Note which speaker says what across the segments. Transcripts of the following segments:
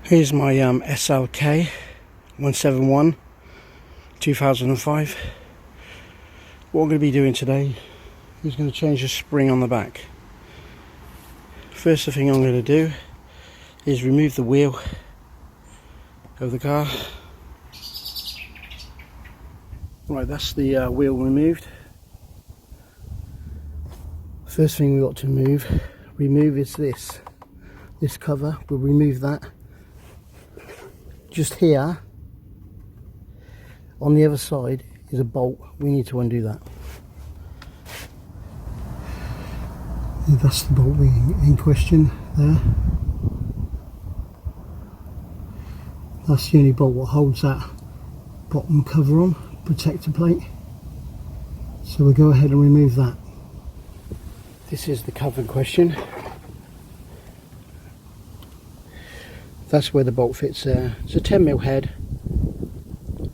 Speaker 1: Here's my SLK 171 2005. What I'm going to be doing today is going to change the spring on the back. First thing I'm going to do is remove the wheel of the car. Right, that's the wheel removed. First thing we've got to remove is this cover. We'll remove that. Just here on the other side is a bolt. We need to undo that. That's the bolt in question there. That's the only bolt that holds that bottom cover on, protector plate. So we'll go ahead and remove that. This is the cover in question. That's where the bolt fits there. It's a 10mm head.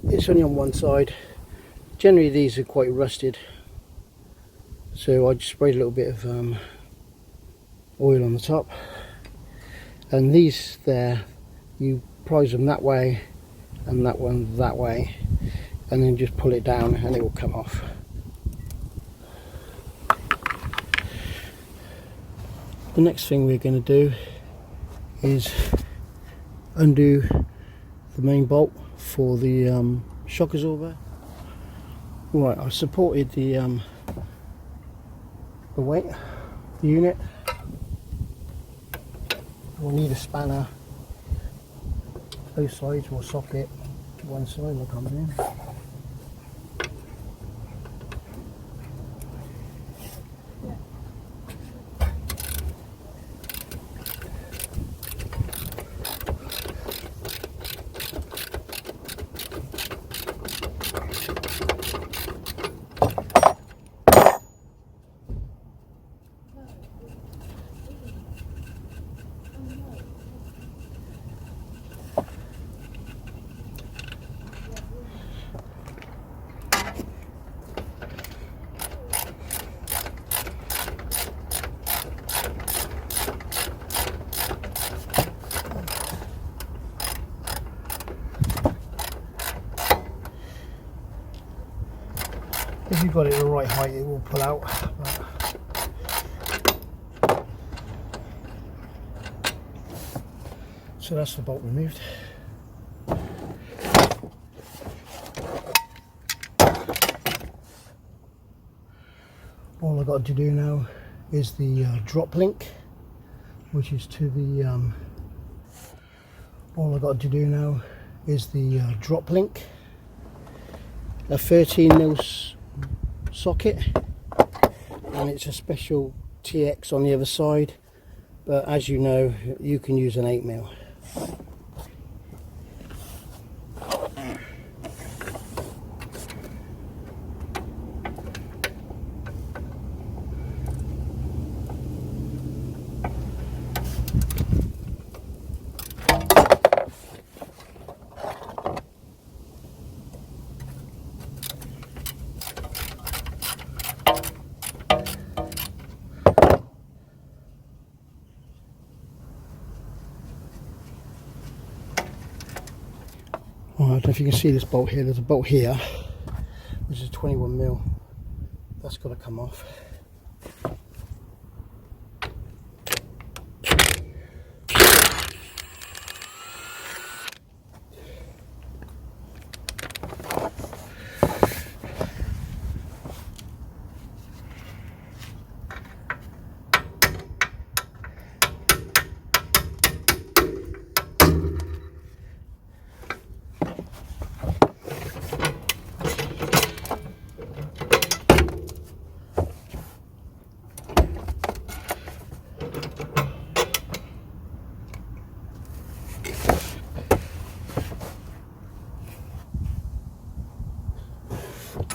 Speaker 1: It's only on one side. Generally these are quite rusted, so I just sprayed a little bit of oil on the top, and these there, you prise them that way and that one that way, and then just pull it down and it will come off. The next thing we're going to do is undo the main bolt for the shock absorber. Right, I supported the weight, the unit. We'll need a spanner both sides. We'll socket to one side will come in. If you've got it the right height, it will pull out. So that's the bolt removed. All I've got to do now is the drop link, which is to the drop link, a 13mm socket, and it's a special TX on the other side, but as you know, you can use an 8mm. I don't know if you can see this bolt here. There's a bolt here, which is 21mm. That's got to come off.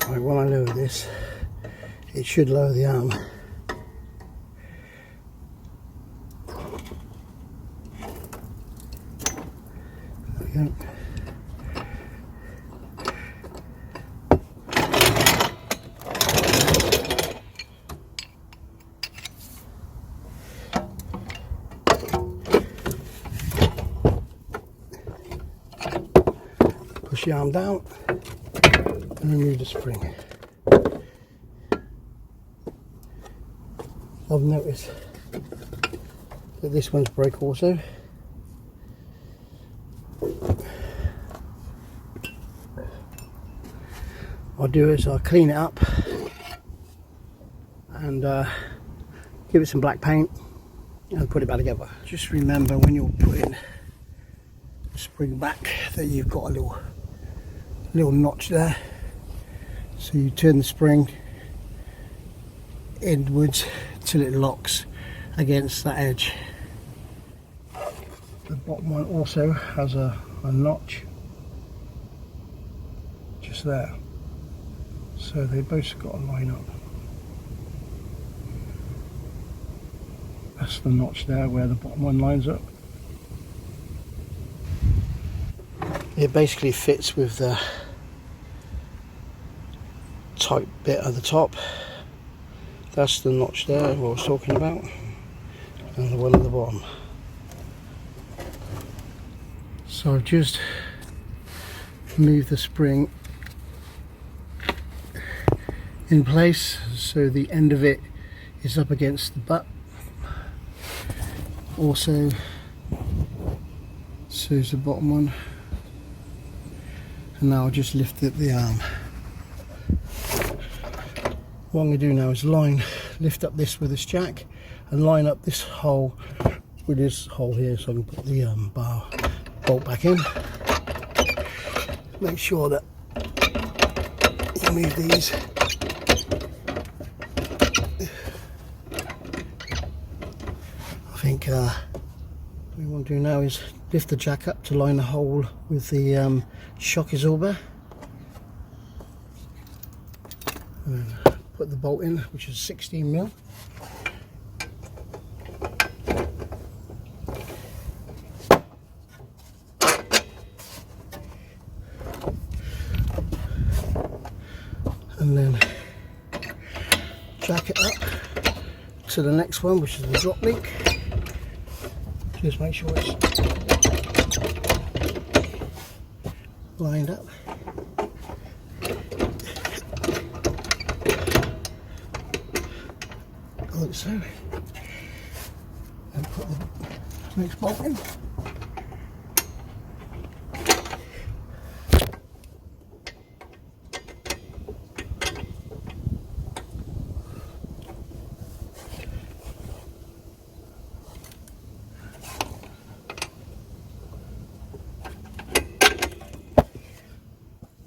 Speaker 1: Right, when I lower this, it should lower the arm. There we go. push the arm down and remove the spring. I've noticed that this one's broke also. I'll do is I'll clean it up and give it some black paint and put it back together. Just remember when you're putting the spring back that you've got a little notch there, so you turn the spring inwards till it locks against that edge. The bottom one also has a notch just there, so they both got to line up. That's the notch there where the bottom one lines up. It basically fits with the tight bit at the top. That's the notch there what I was talking about, and the one at the bottom. So I've just moved the spring in place so the end of it is up against the butt. Also, so is the bottom one. And now I'll just lift up the arm. What I'm going to do now is lift up this with this jack and line up this hole with this hole here, so I can put the bar bolt back in. Make sure that you move these. I think what we want to do now is lift the jack up to line the hole with the shock absorber, and then put the bolt in, which is 16mm. And then jack it up to the next one, which is the drop link. Just make sure it's lined up. Like so. And put the next bolt in.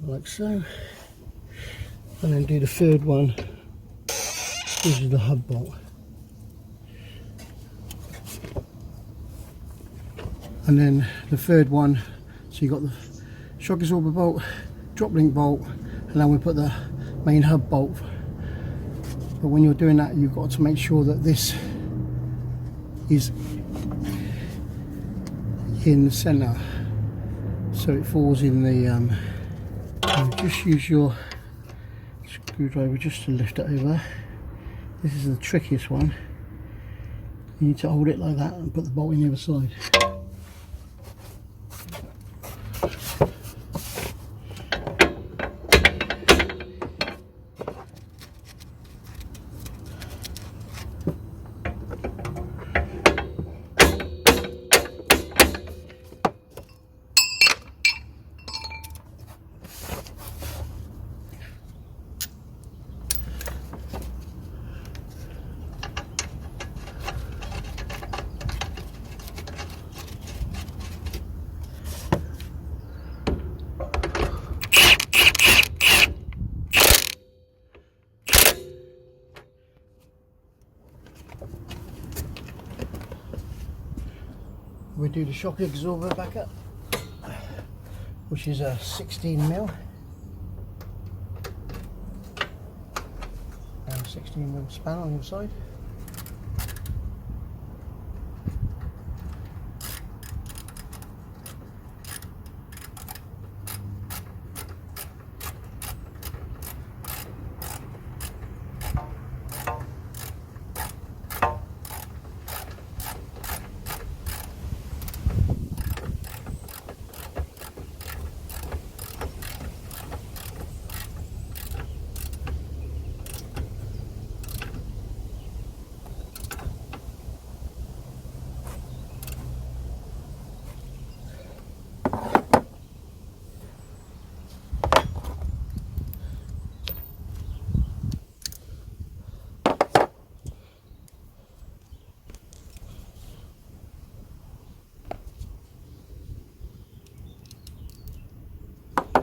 Speaker 1: Like so, and then do the third one. This is the hub bolt, and then the third one. So you got the shock absorber bolt, drop link bolt, and then we put the main hub bolt. But when you're doing that, you've got to make sure that this is in the center, so it falls in the. Just use your screwdriver just to lift it over. This is the trickiest one. You need to hold it like that and put the bolt in the other side. We do the shock absorber back up, which is a 16mm and 16mm span on the side.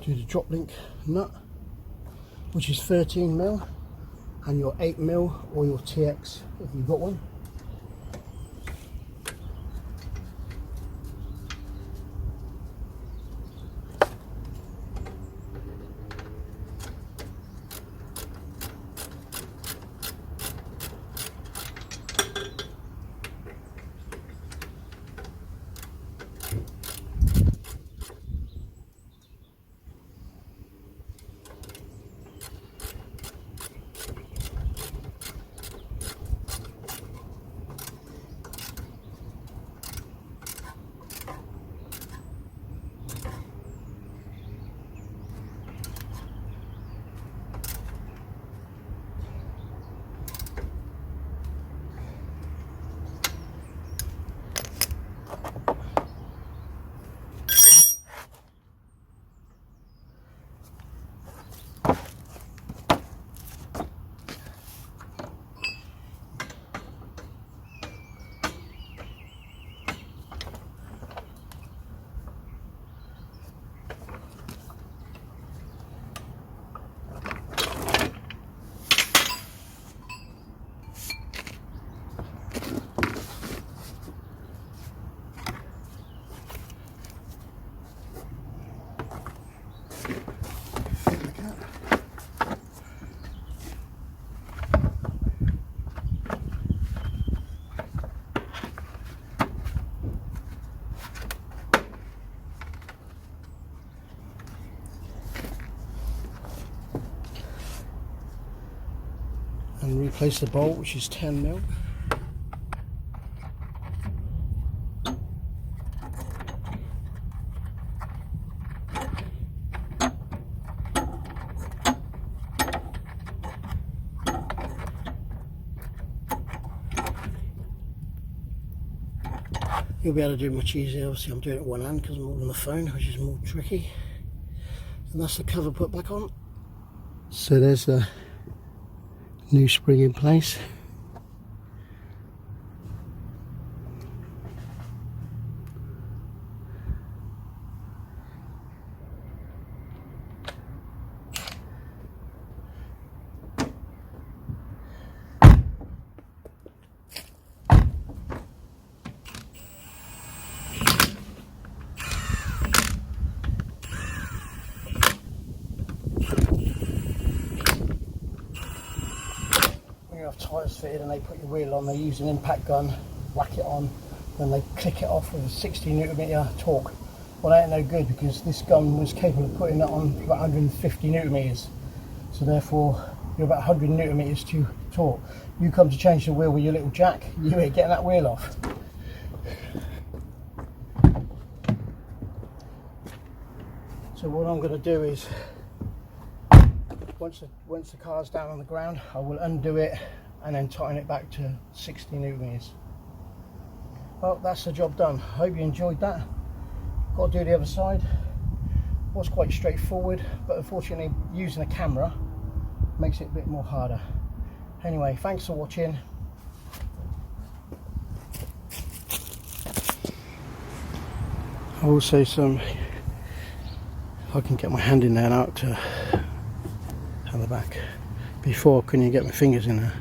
Speaker 1: do the drop link nut, which is 13mm, and your 8mm or your TX if you've got one. And replace the bolt, which is 10mm. You'll be able to do it much easier. Obviously I'm doing it one hand because I'm holding the phone, which is more tricky. And that's the cover put back on. So there's the new spring in place. Have tyres fitted and they put your wheel on, they use an impact gun, whack it on, then they click it off with a 60 Nm torque. Well, that ain't no good because this gun was capable of putting that on for about 150 Nm, so therefore you're about 100 Nm to torque. You come to change the wheel with your little jack, you ain't getting that wheel off. So what I'm going to do is once the car's down on the ground, I will undo it and then tighten it back to 60 Nm. Well, that's the job done. Hope you enjoyed that. Got to do the other side. Was quite straightforward, but unfortunately using a camera makes it a bit more harder. Anyway, thanks for watching. Also some, if I can get my hand in there now to the back. Before I couldn't even get my fingers in there.